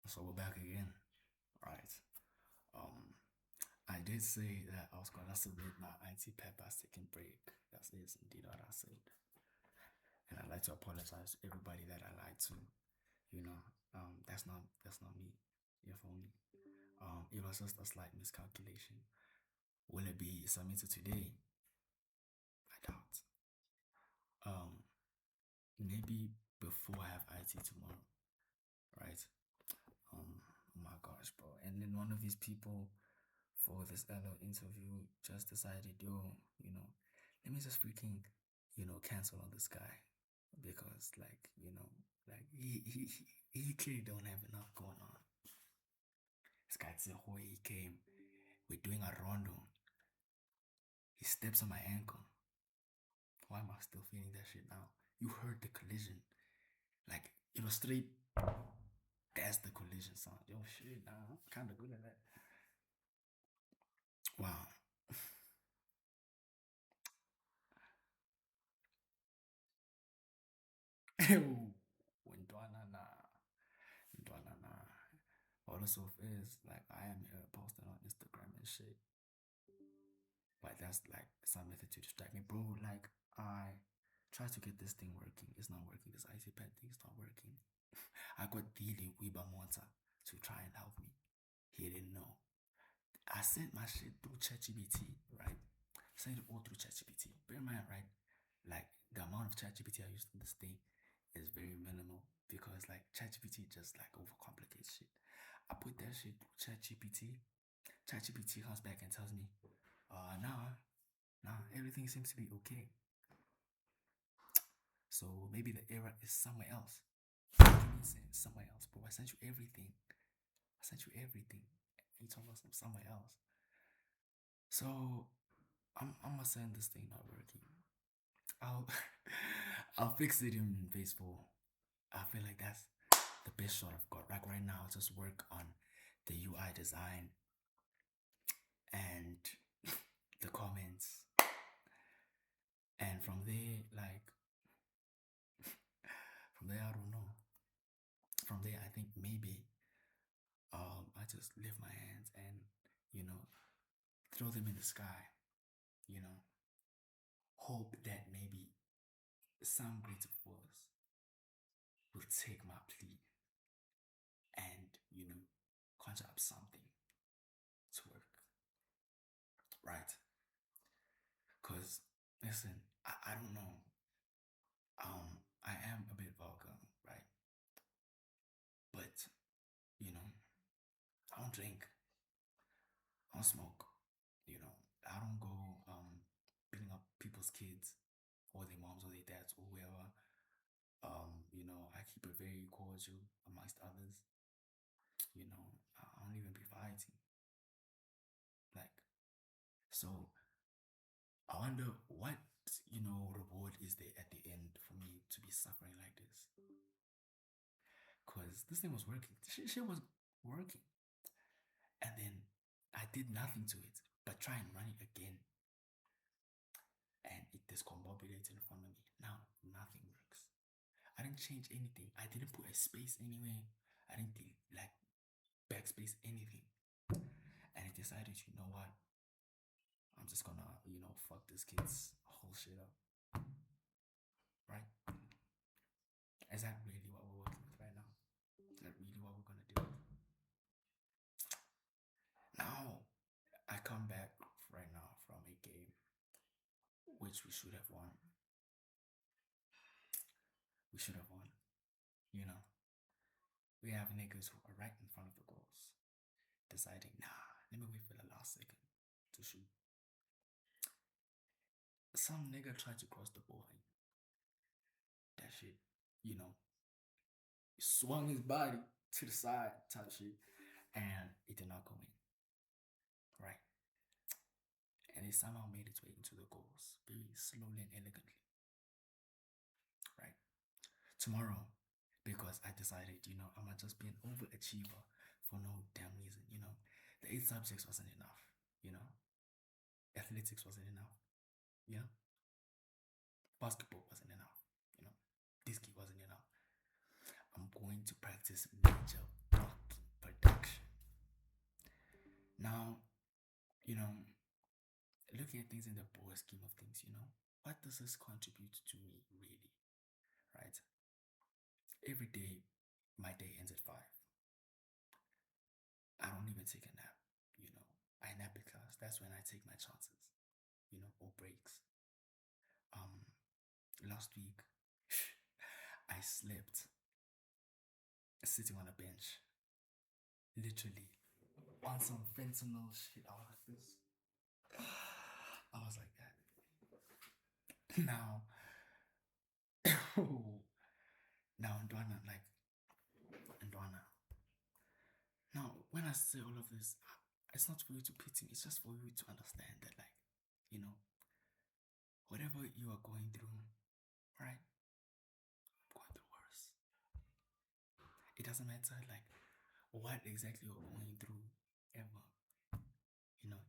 So we're back again, right? Um, I did say that I was gonna submit my IT paper as taking break. That is indeed what I said, and I'd like to apologize to everybody that I lied to. You know, that's not me. You for me. It was just a slight miscalculation. Will it be submitted today? I doubt. Um, Maybe before I have IT tomorrow, right? Oh my gosh, bro. And then one of these people for this LO interview just decided, yo, let me just freaking, cancel on this guy because, like, like he clearly don't have enough going on. This guy said, "Oh, he came. We're doing a rondo. He steps on my ankle. Why am I still feeling that shit now? You heard the collision. Like, it was straight. That's the collision sound. Yo, shit, nah, I'm kind of good at that. Wow. Ntwana na. Ntwana na. All the stuff is like I am here posting on Instagram and shit. But that's like some method to distract me, bro. Like I try to get this thing working. It's not working. This icy pad thing is not working. I got Dili Wibamonta to try and help me. He didn't know. I sent my shit through ChatGPT, right? Sent it all through ChatGPT. Bear in mind, right? Like the amount of ChatGPT I used in this thing is very minimal because like ChatGPT just like overcomplicates shit. I put that shit through ChatGPT. ChatGPT comes back and tells me, nah, everything seems to be okay. So maybe the error is somewhere else. What do you mean saying somewhere else, bro? I sent you everything. I sent you everything. You told us I'm somewhere else. So I'm gonna send this thing not working. I'll I'll fix it in phase 4. I feel like that's the best shot I've got. Like right now, just work on the UI design and the comments. And from there, like from there, I don't know. From there, I think maybe I just lift my hands and you know throw them in the sky. You know, hope that maybe some greater force will take my plea and conjure up something to work, right? Cause listen, I don't know. I am a bit vulgar, right? But you know, I don't drink, I don't smoke. I don't go beating up people's kids or their moms or their dads or whoever. I keep it very cordial amongst others. I don't even be fighting. Like, so I wonder what, reward is there at the end for me to be suffering like this? Because this thing was working. Shit was working. And then I did nothing to it but try and run it again. And it discombobulated in front of me. Now nothing works. I didn't change anything. I didn't put a space anywhere. I didn't like backspace anything. And I decided, you know what? I'm just gonna, fuck this kid's whole shit up. Right? Is that really what we're working with right now? Is that really what we're gonna do? Now, I come back right now from a game which we should have won. We should have won. You know, we have niggas who are right in front of the goals, deciding, nah, let me wait for the last second to shoot. Some nigga tried to cross the ball. That shit, you know, he swung his body to the side, type shit, and it did not go in. Right? And it somehow made its way into the goals very slowly and elegantly. Right? Tomorrow, because I decided, I'm gonna just be an overachiever for no damn reason, The 8 subjects wasn't enough, you know. Athletics wasn't enough, you know. Basketball wasn't enough, you know. Disky wasn't enough. I'm going to practice major fucking Now, you know, looking at things in the broader scheme of things, what does this contribute to me really, right? Every day, my day ends at 5. I don't even take a nap, you know. I nap because that's when I take my chances, or breaks. Um, Last week, I slept sitting on a bench, literally on some fentanyl shit. I was like this. I was like that. Now, now Ntwana, like Ntwana. Now, when I say all of this, it's not for you to pity me. It's just for you to understand that, like, you know, whatever you are going through, right? I'm going through worse. It doesn't matter, like, what exactly you're going through, ever.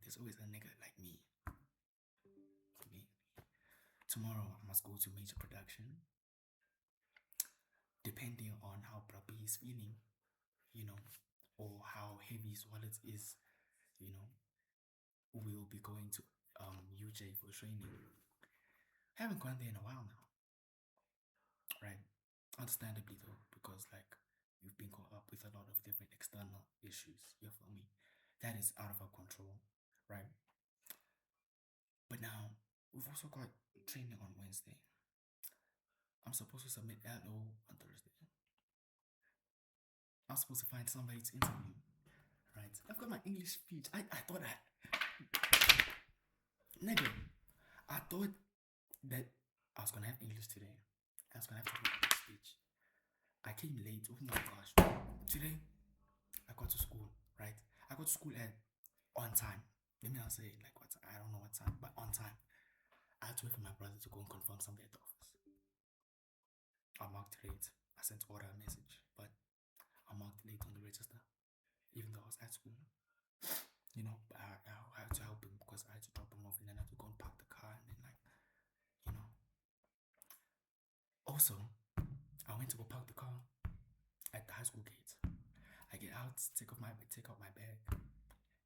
There's always a nigga like me. Tomorrow, I must go to major production. Depending on how Brappy is feeling, or how heavy his wallet is, you know, we'll be going to UJ for training. I haven't gone there in a while now, right? Understandably though, because like you've been caught up with a lot of different external issues. You feel me? That is out of our control, right? But now we've also got training on Wednesday. I'm supposed to submit LO on Thursday. I'm supposed to find somebody to interview, right? I've got my English speech. I thought that, nigga, I thought that I was gonna have English today. I was gonna have to do English speech. I came late. Oh my gosh. Today, I got to school, right? I got to school at on time. Let me not say like what I don't know what time, but on time. I had to wait for my brother to go and confirm something at the office. I marked late. I sent order a message, but I marked late on the register, even though I was at school. But I had to help him because I had to drop him off and then I had to go and park the car and then like. Also, I went to go park the car at the high school gate. I get out, take out my bag,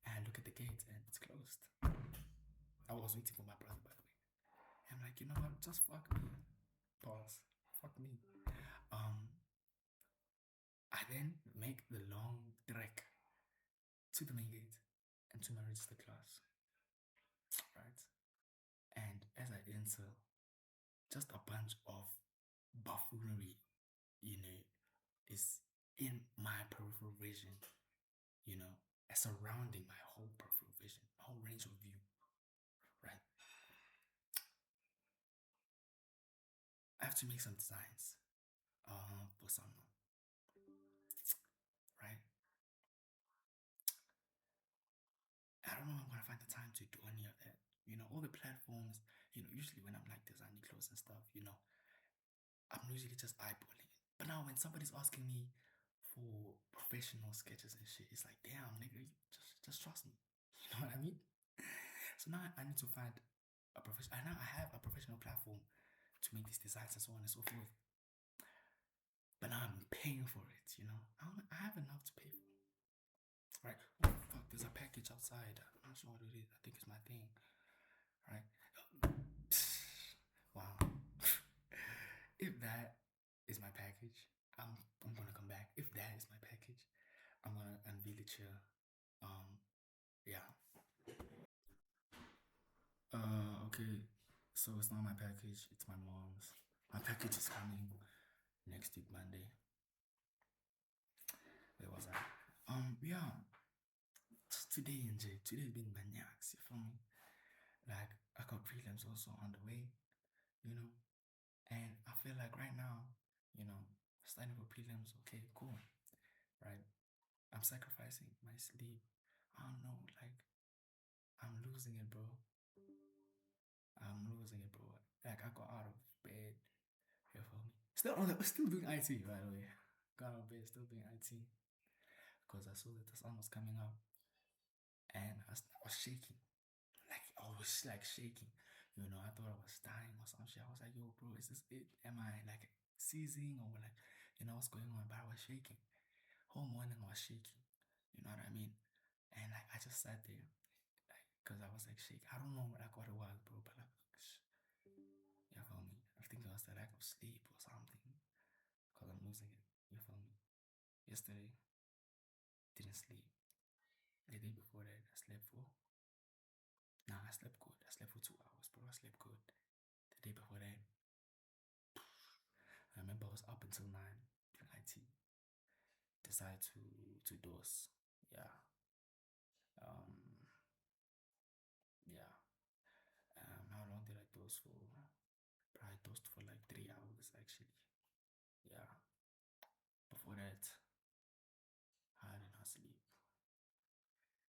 and I look at the gate and it's closed. I was waiting for my brother, by the way. And I'm like, you know what? Just fuck me. Pause. Fuck me. I then make the long trek to the main gate and to my register class. Right? And as I enter, just a bunch of buffoonery, is in my peripheral vision, surrounding my whole peripheral vision, my whole range of view, right? I have to make some designs for someone, right? I don't know if I'm gonna find the time to do any of that. All the platforms, usually when I'm like designing clothes and stuff, I'm usually just eyeballing it. But now when somebody's asking me for professional sketches and shit, it's like, damn, nigga, just trust me. You know what I mean? So now I need to find a professional. Now I have a professional platform to make these designs and so on and so forth. But now I'm paying for it. I have enough to pay for. Right? Oh fuck, there's a package outside. I'm not sure what it is. I think it's my thing. Right? Wow. If that is my package, I'm gonna come back. If that is my package, I'm gonna unveil it here. Yeah. Okay. So it's not my package, it's my mom's. My package is coming next week, Monday. Where was I? Yeah. Today's been maniacs, you feel me? Like, I got prelims also on the way, and I feel like right now, studying for prelims, okay, cool, right? I'm sacrificing my sleep. I don't know, like, I'm losing it, bro. I'm losing it, bro. Like, I got out of bed, you feel me? Still doing IT, by the way. Got out of bed, still doing IT. Because I saw that the sun was coming up. And I was shaking. Like, I was like shaking. I thought I was dying or some shit. I was like, yo, bro, is this it? Am I like seizing or like, what's going on? But I was shaking. Whole morning I was shaking. You know what I mean? And like I just sat there, like, cause I was like shaking. I don't know like what it was, bro, but like, you feel me? I think it was the lack of sleep or something, cause I'm losing it. You feel me? Yesterday, didn't sleep. The day before that, I slept for. Nah, I slept good. I slept for 2 hours, bro. I slept good. The day before that, I remember I was up until 9 doing IT. Decided to dose. Yeah. Um. Yeah. How long did I dose for? I dosed for like 3 hours actually. Yeah. Before that, I did not sleep.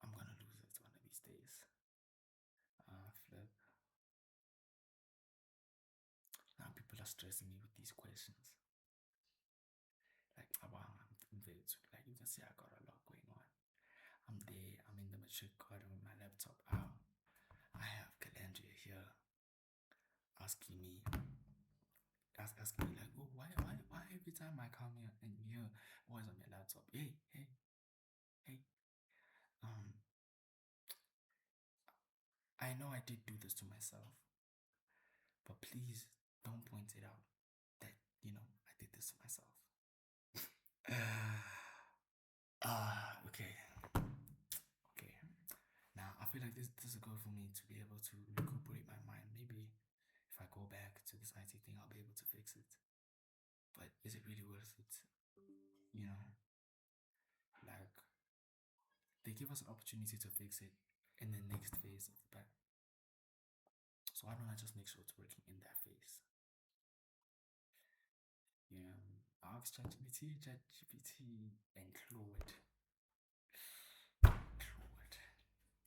I'm gonna lose it one of these days. Flip. Now people are stressing me with these questions. Like, wow, I'm very like you can see I got a lot going on. I'm there. I'm in the matric garden with my laptop out. I have Calendria here asking me, asking me like, oh, why every time I come here and here, always on your laptop? Hey, hey, hey. Um, I know I did do this to myself, but please don't point it out that I did this to myself. Okay. Okay. Now I feel like this is good for me to be able to recuperate my mind. Maybe if I go back to this IT thing, I'll be able to fix it. But is it really worth it? You know, like they give us an opportunity to fix it in the next phase of the back. So why don't I just make sure it's working in that phase? I asked ChatGPT, and Claude.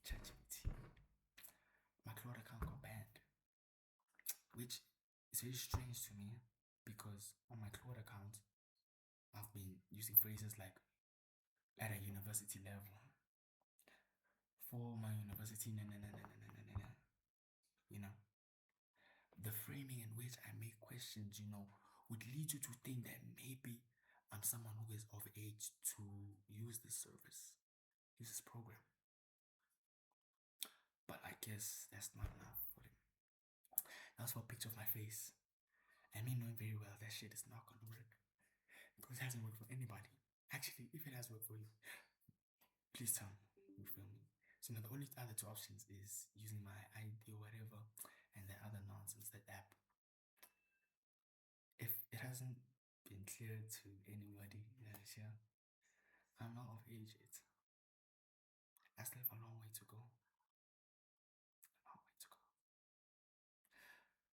ChatGPT. My Claude account got banned, which is very strange to me because on my Claude account, I've been using phrases like at a university level. For my university, you know, the framing in which I make questions, would lead you to think that maybe I'm someone who is of age to use this service, use this program. But I guess that's not enough for them. That's for a picture of my face. And me knowing very well that shit is not gonna work. Because it hasn't worked for anybody. Actually, if it has worked for you, please tell me. You feel me? So now the only other two options is using my ID or whatever, and the other nonsense, that app. If it hasn't been clear to anybody that is here, I'm not of age yet. I still have a long way to go. A long way to go.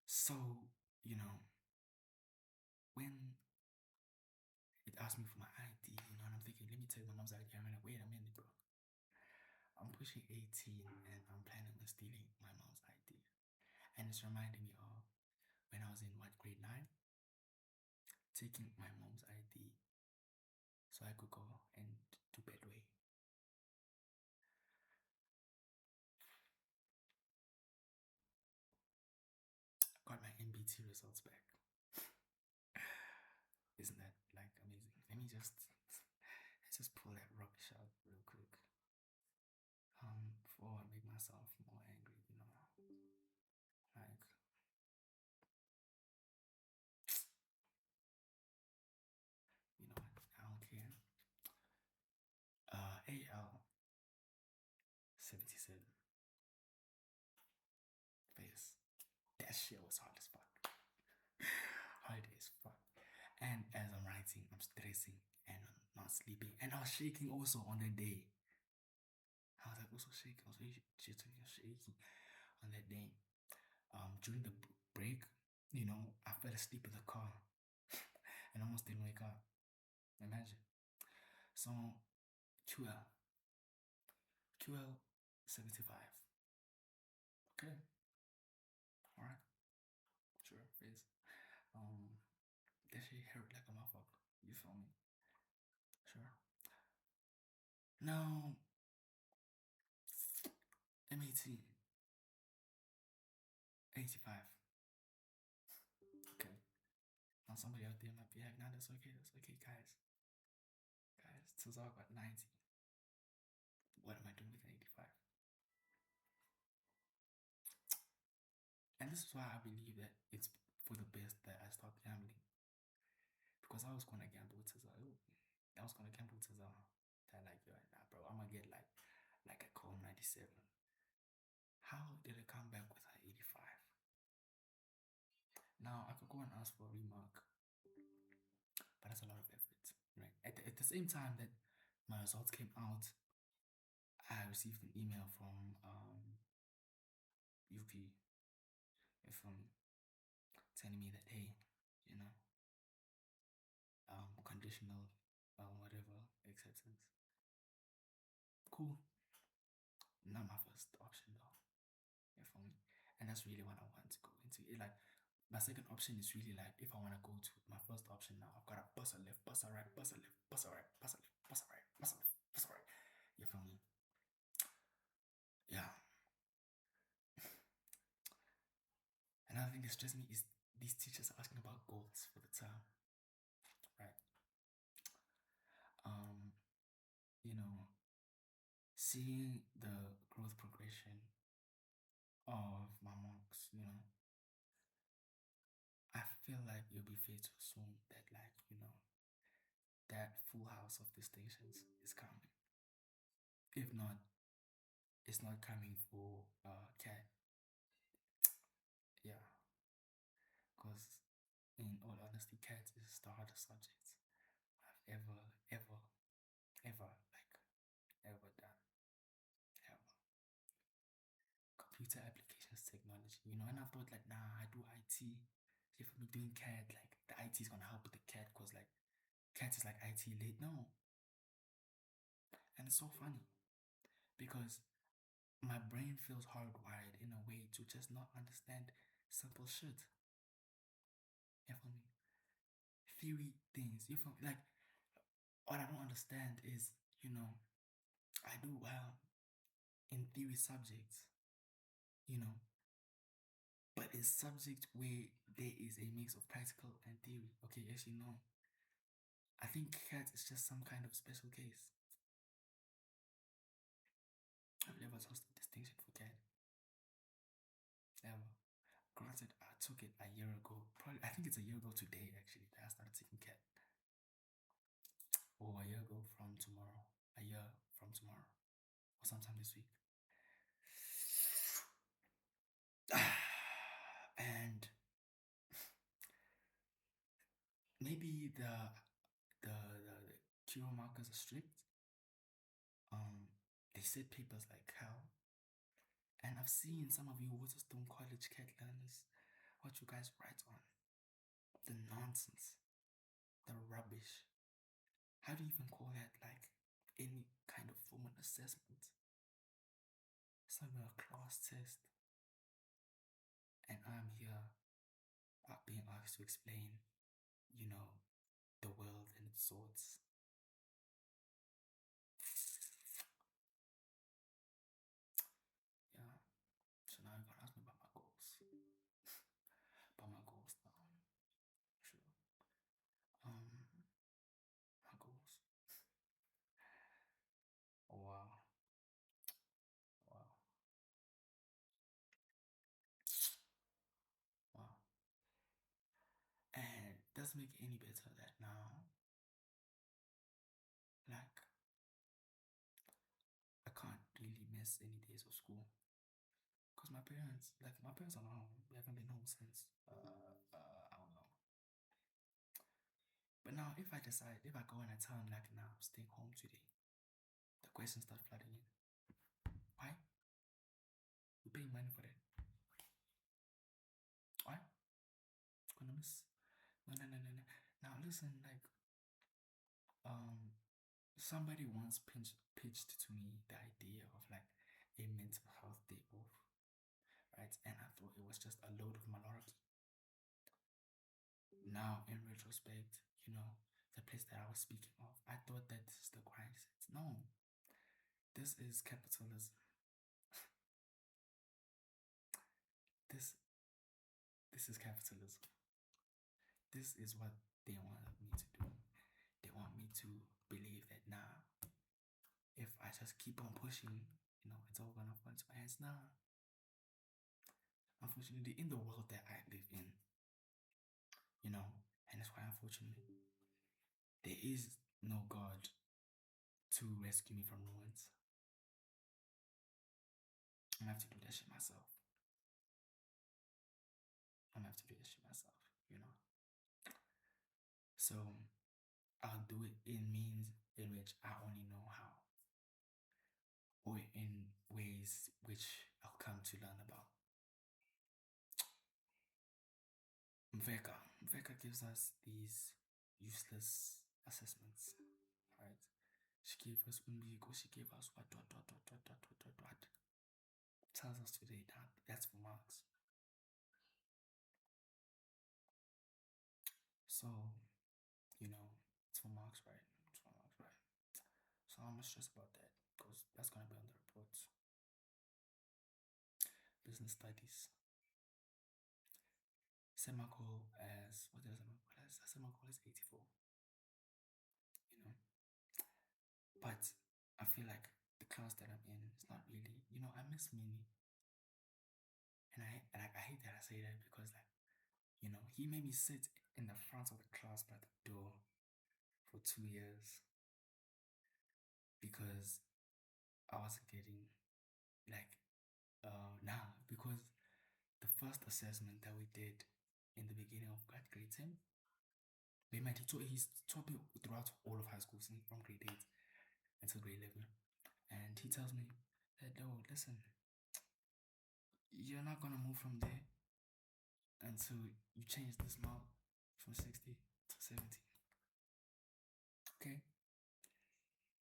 So, when it asked me for my ID, and I'm thinking, let me tell my mom's ID. I'm like, wait a minute, bro. I'm pushing 18 and I'm planning on stealing my mom's ID. And it's reminding me of when I was in grade 9, taking my mom's ID so I could go and do Bedway. Got my MBT results back. Isn't that like amazing? Let's just pull that rubbish out real quick. Before I make myself more angry, like what? I don't care. AL 77 face. That shit was hard as fuck. Hard as fuck. And as I'm writing, I'm stressing and I'm not sleeping. And I was shaking also on the day. I was like also shaking. I was really jittery and shaky on that day. During the break, I fell asleep in the car and almost didn't wake up. Imagine. So QL 75. Okay. Alright. Sure, face. That shit hurt like a motherfucker. You feel me? Sure. Now MAT 85. Okay. Now somebody out there might be like, nah, that's okay, guys. Guys, Tazar got 90. what am I doing with an 85? And this is why I believe that it's for the best that I stop gambling. Because I was gonna gamble with Cesar. I was gonna gamble with Cesar. That like, yo, nah, bro, I'm gonna get like a Chrome 97. How did it come back with an 85? Now I could go and ask for a remark, but that's a lot of effort, right? At the same time that my results came out, I received an email from UP from telling me that, hey, you know, conditional whatever acceptance. Cool. Not my first option though. You feel me? And that's really what I want to go into. It like my second option is really like if I want to go to my first option now, I've got to bust a left, bust a right, bust a left, bust a right, bust a left, bust a right, bust a left, bust a right. You feel me? Yeah. Another thing that stressed me is these teachers are asking about goals for the term, right? Um, you know, seeing the growth progression of my marks, I feel like it would be fair to assume that, like, that full house of distinctions is coming. If not, it's not coming for CAT. Yeah, because in all honesty, CAT is the hardest subject I've ever, like, ever done. Ever. Computer applications technology, and I thought, like, nah, I do IT. If I'm doing CAT, like, the IT is gonna help with the CAT, because, like, CAT is like IT late. No. And it's so funny because my brain feels hardwired in a way to just not understand simple shit. You feel me? Theory things. You feel me? Like, what I don't understand is, I do well in theory subjects, you know, but in subject where there is a mix of practical and theory. Okay, actually, no. I think CAT is just some kind of special case. I've never lost a distinction for CAT. Ever. Granted, I took it a year ago. Probably, I think it's a year ago today, actually, that I started taking CAT. Or a year ago from tomorrow. A year from tomorrow. Or sometime this week. And maybe the Q markers are strict. They set papers like hell. And I've seen some of you Waterstone College CAT learners, what you guys write on. The nonsense. The rubbish. How do you even call that, like, any kind of formal assessment? It's not even a class test. And I'm here being asked to explain, the world and its sorts. Yeah. So now you're gonna ask me about my goals. About my goals now. Sure. My goals. Oh, wow. Wow. Wow. And it doesn't make it any better that now, like, I can't really miss any days of school. Because my parents are not home. They haven't been home since, I don't know. But now, if I go and I tell them, like, nah, I'm staying home today, the questions start flooding in. Why? We're paying money for that. Why? Gonna miss? No. Now, listen, like, somebody once pitched to me the idea of, like, a mental health day off, right? And I thought it was just a load of malarkey. Now, in retrospect, the place that I was speaking of, I thought that this is the crisis. No, this is capitalism. This is capitalism. This is what they wanted me to do. They want me to believe that, nah, if I just keep on pushing, it's all gonna fall into my hands now. Unfortunately, in the world that I live in, and it's quite unfortunate, there is no God to rescue me from ruins. I'm gonna have to do that shit myself. I'm gonna have to do that shit myself. So I'll do it in means in which I only know how, or in ways which I'll come to learn about. Mveka gives us these useless assessments, right? She gave us umbiko, she gave us what. Tells us today that that's for marks. So, it's for marks, right? It's for marks, right? So I'm not stressed about that because that's gonna be on the report. Business studies. Semacall as what is Semacall as? Semacall is 84. But I feel like the class that I'm in is not really, I miss Mini. And I hate that I say that because he made me sit in the front of the class by the door for 2 years because I wasn't getting because the first assessment that we did in the beginning of grade 10, he's taught me throughout all of high school from grade 8 until grade 11. And he tells me that, no, listen, you're not gonna move from there until you change this mark from 60 to 70. Okay?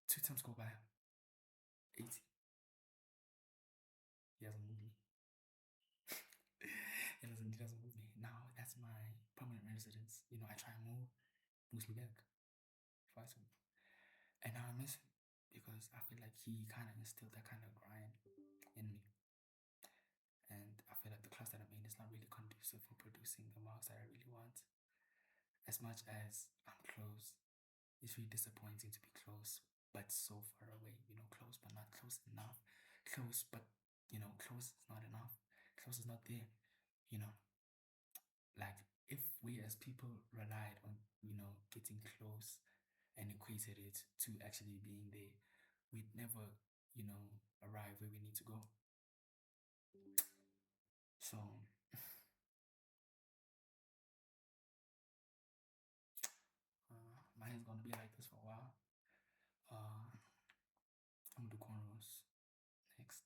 2 times go by. 80. He doesn't move me. he doesn't move me. Now that's my permanent residence. I try and moves me back. Fights me. And now I miss him because I feel like he kind of instilled that kind of grind in me. And I feel like the class that I'm in is not really conducive for producing the marks that I really want. As much as I'm close, it's really disappointing to be close, but so far away. Close but not close enough. Close, but close is not enough. Close is not there. Like if we as people relied on getting close and equated it to actually being there, we'd never arrive where we need to go. So mine is gonna be like this for a while. I'm gonna do cornrows next.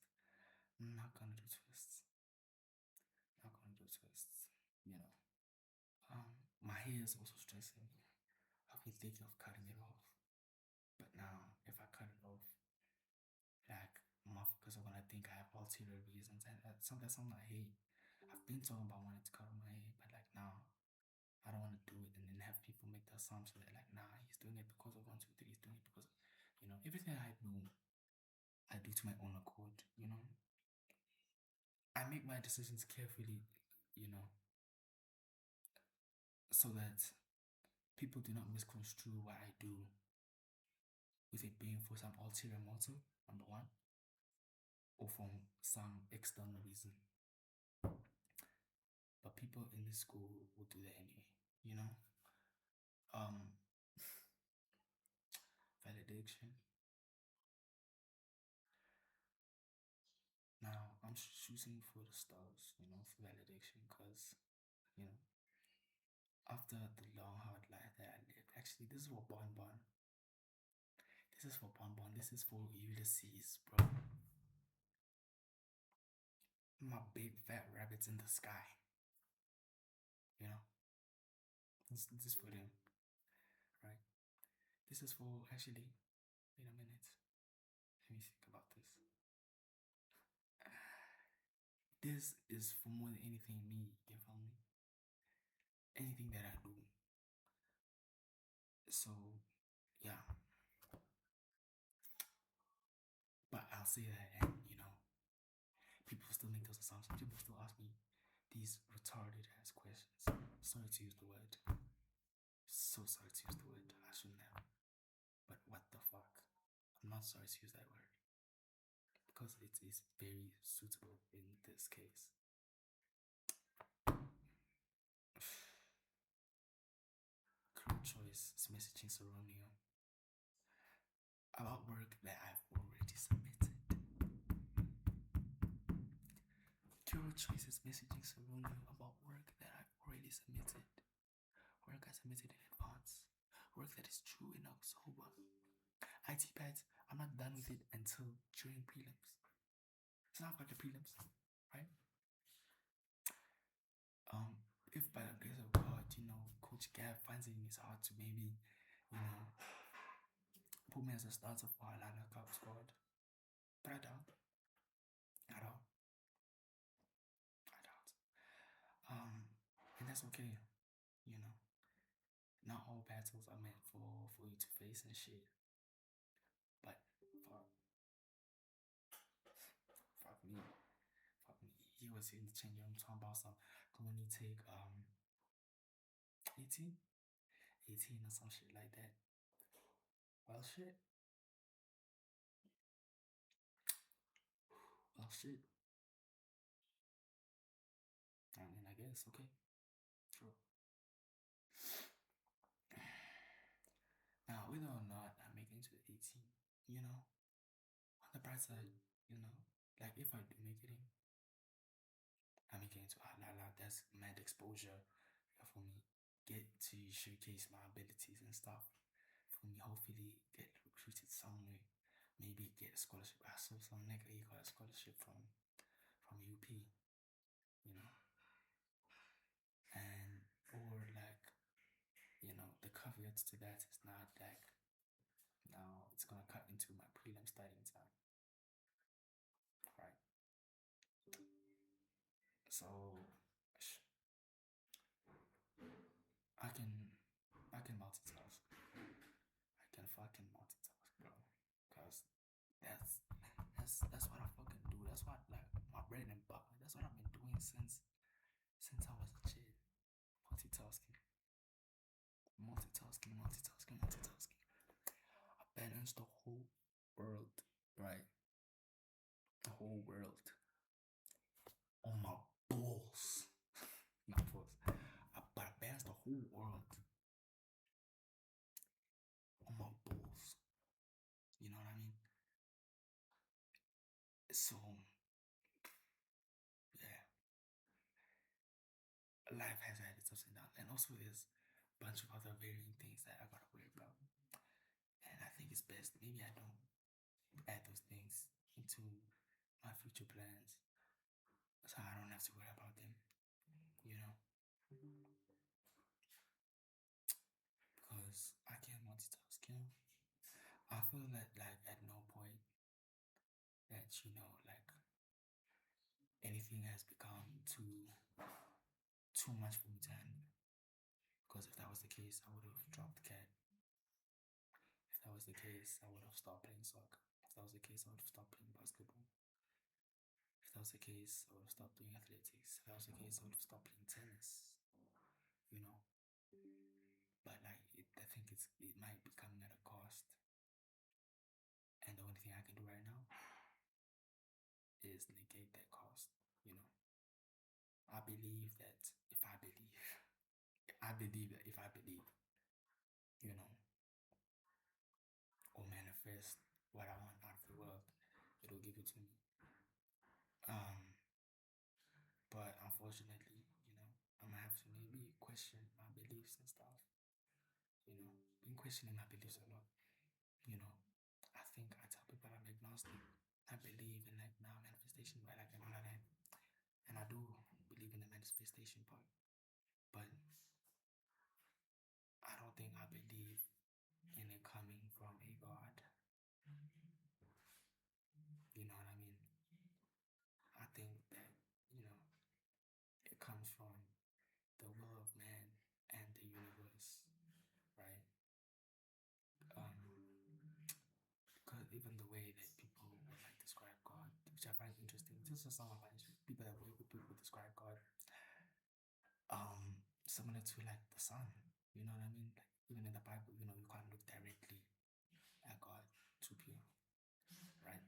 I'm not gonna do twists. My hair is also stressing me. I've been thinking of cutting it off, but now if I cut it off, like motherfuckers are gonna think I have ulterior reasons, and that's something I hate. I've been talking about wanting to cut off my hair, but now I don't want to do it and then have people make the assumption that he's doing it because of 1, 2, 3. He's doing it because everything I do to my own accord. I make my decisions carefully, so that people do not misconstrue what I do with it being for some ulterior motive, number one, or from some external reason. But people in this school will do that anyway, Validation. Now I'm choosing for the stars, for validation, because after the long hard life that I lived, actually this is for Bonbon. This is for Bonbon. This is for Ulysses, bro. My big fat rabbits in the sky. This is for them, right? This is for actually. Wait a minute. Let me think about this. This is for more than anything me. You feel me? Anything that I do. So, yeah. But I'll say that, and people still make those assumptions. People still ask me these retarded ass questions. Sorry to use the word. So sorry to use the word. I shouldn't have. But what the fuck? I'm not sorry to use that word. because it is very suitable in this case. Career choice is messaging Saronio about work that I've already submitted. Career choice is messaging Saronio about work that I've already submitted. Work I submitted in advance. Work that is due in October. IT pads, I'm not done with it until during prelims. It's not like the prelims, right? If by the grace of God, Coach Gav finds it in his heart to maybe, put me as a starter for Alana Cup squad. But I doubt. I doubt. I doubt. And that's okay, you know. Not all battles are meant for you to face and shit. But fuck me. He was in the change room talking about some when you take 18 or some shit like that. Well shit. I mean, I guess, okay. True. Now, whether or not I make it to 18, on the bright side, like if I do make it in, I make it into Alala, that's mad exposure for me. Get to showcase my abilities and stuff. For me, hopefully get recruited somewhere. Maybe get a scholarship. I saw some nigga, he got a scholarship from UP, and or like, the caveats to that is not like now it's gonna cut into my prelim studying time, right? So I can multitask. I can fucking multitask, bro. Cause that's what I fucking do. That's what like my bread and butter. That's what I've been doing since I was a kid. Multitasking. I balanced the whole world, right? The whole world on my balls. Not balls. But I balanced the whole world on my balls. You know what I mean? So, yeah. Life has had its ups and downs. And also there's a bunch of other varying things that I gotta worry about. And I think it's best, maybe I don't add those things into my future plans. So I don't have to worry about them, because I can multitask, I feel that like at no point that, like anything has become too much for me to handle. Because if that was the case, I would have dropped the cat. If that was the case, I would have stopped playing soccer. If that was the case, I would have stopped playing basketball. If that was the case, I would have stopped doing athletics. If that was the case, I would have stopped playing tennis. But like, I think it might be coming at a cost. And the only thing I can do right now is negate that cost. I believe that if I believe, or manifest what I want out of the world, it'll give it to me. But unfortunately, I'm gonna have to maybe question my beliefs and stuff. Been questioning my beliefs a lot. I think I tell people I'm agnostic. I believe in like now manifestation, but like and all that. And I do believe in the manifestation part. But I don't think I believe in it coming from a God. You know what I mean? I think that, it comes from the will of man and the universe, right? Because even the way that people would like describe God, which I find interesting, this is some of my people that people describe God, similar to like the sun. You know what I mean? Like even in the Bible, you can't look directly at God too pure, right?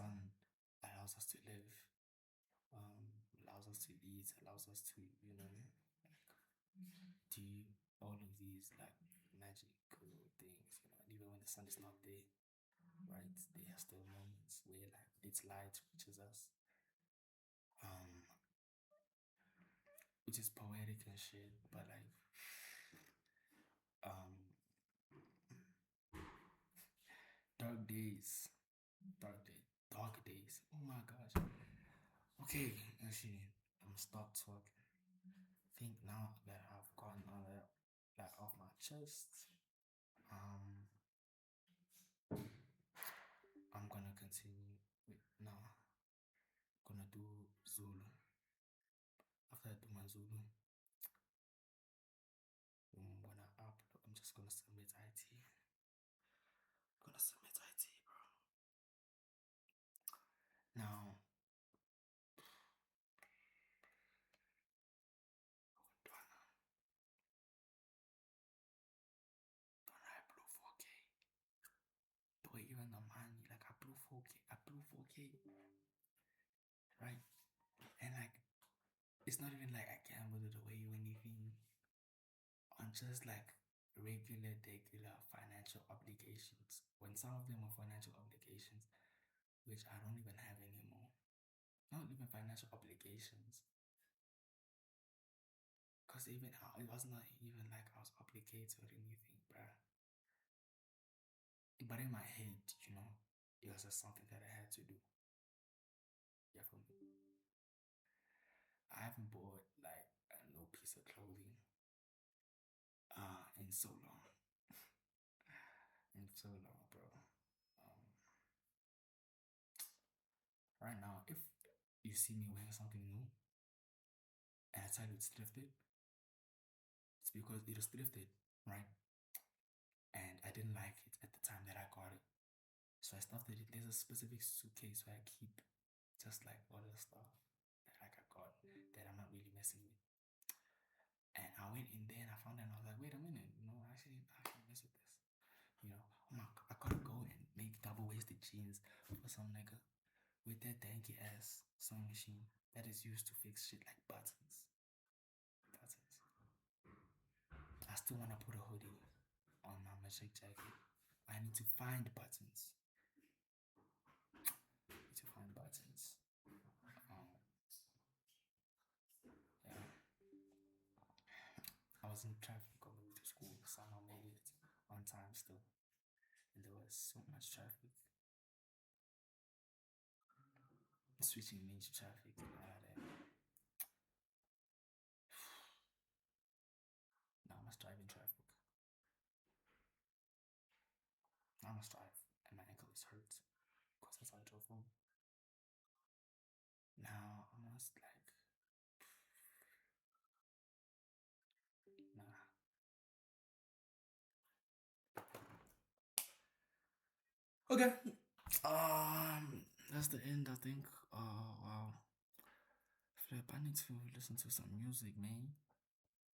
sun allows us to live, allows us to eat, allows us to, like, do all of these like magical things, and even when the sun is not there, right, there are still moments where like its light reaches us, um, which is poetic and shit, but like, um, dark days, dark days. Oh my gosh. Okay, actually, I'm stop talking. I think now that I've gotten all that like off my chest, um, I'm gonna continue with now. Gonna do Zulu. After I do my Zulu, when I upload, I'm just gonna submit IT. Gonna submit IT, bro. Now, Ntwana, I blew 4K. The way even the money, like I blew 4K, right? And like, it's not even like I gambled it away or anything. On just like regular financial obligations. When some of them are financial obligations, which I don't even have anymore. Not even financial obligations. Because even it was not even like I was obligated or anything, bruh. But in my head, it was just something that I had to do. Yeah, for me. I haven't bought like a new piece of clothing in so long. In so long, bro. Um, right now, if you see me wearing something new and I tell you it's thrifted, it's because it was thrifted, right? And I didn't like it at the time that I got it. So I stuffed it. There's a specific suitcase where I keep just like all the stuff that like I got that I'm not really messing with. And I went in there and I found it and I was like, wait a minute, actually I can mess with this. I gotta go and make double waisted jeans for some nigga with that danky ass sewing machine that is used to fix shit like buttons. I still wanna put a hoodie on my magic jacket. I need to find buttons. Um, yeah. I was in traffic on the way to school. Somehow made it on time still. And there was so much traffic. Switching lanes traffic. Now I must drive in traffic. Now I must drive. And my ankle is hurt. Because that's how I drove home. Now I must like. Nah. Okay. That's the end, I think. Oh wow. Flip, I need to listen to some music, man.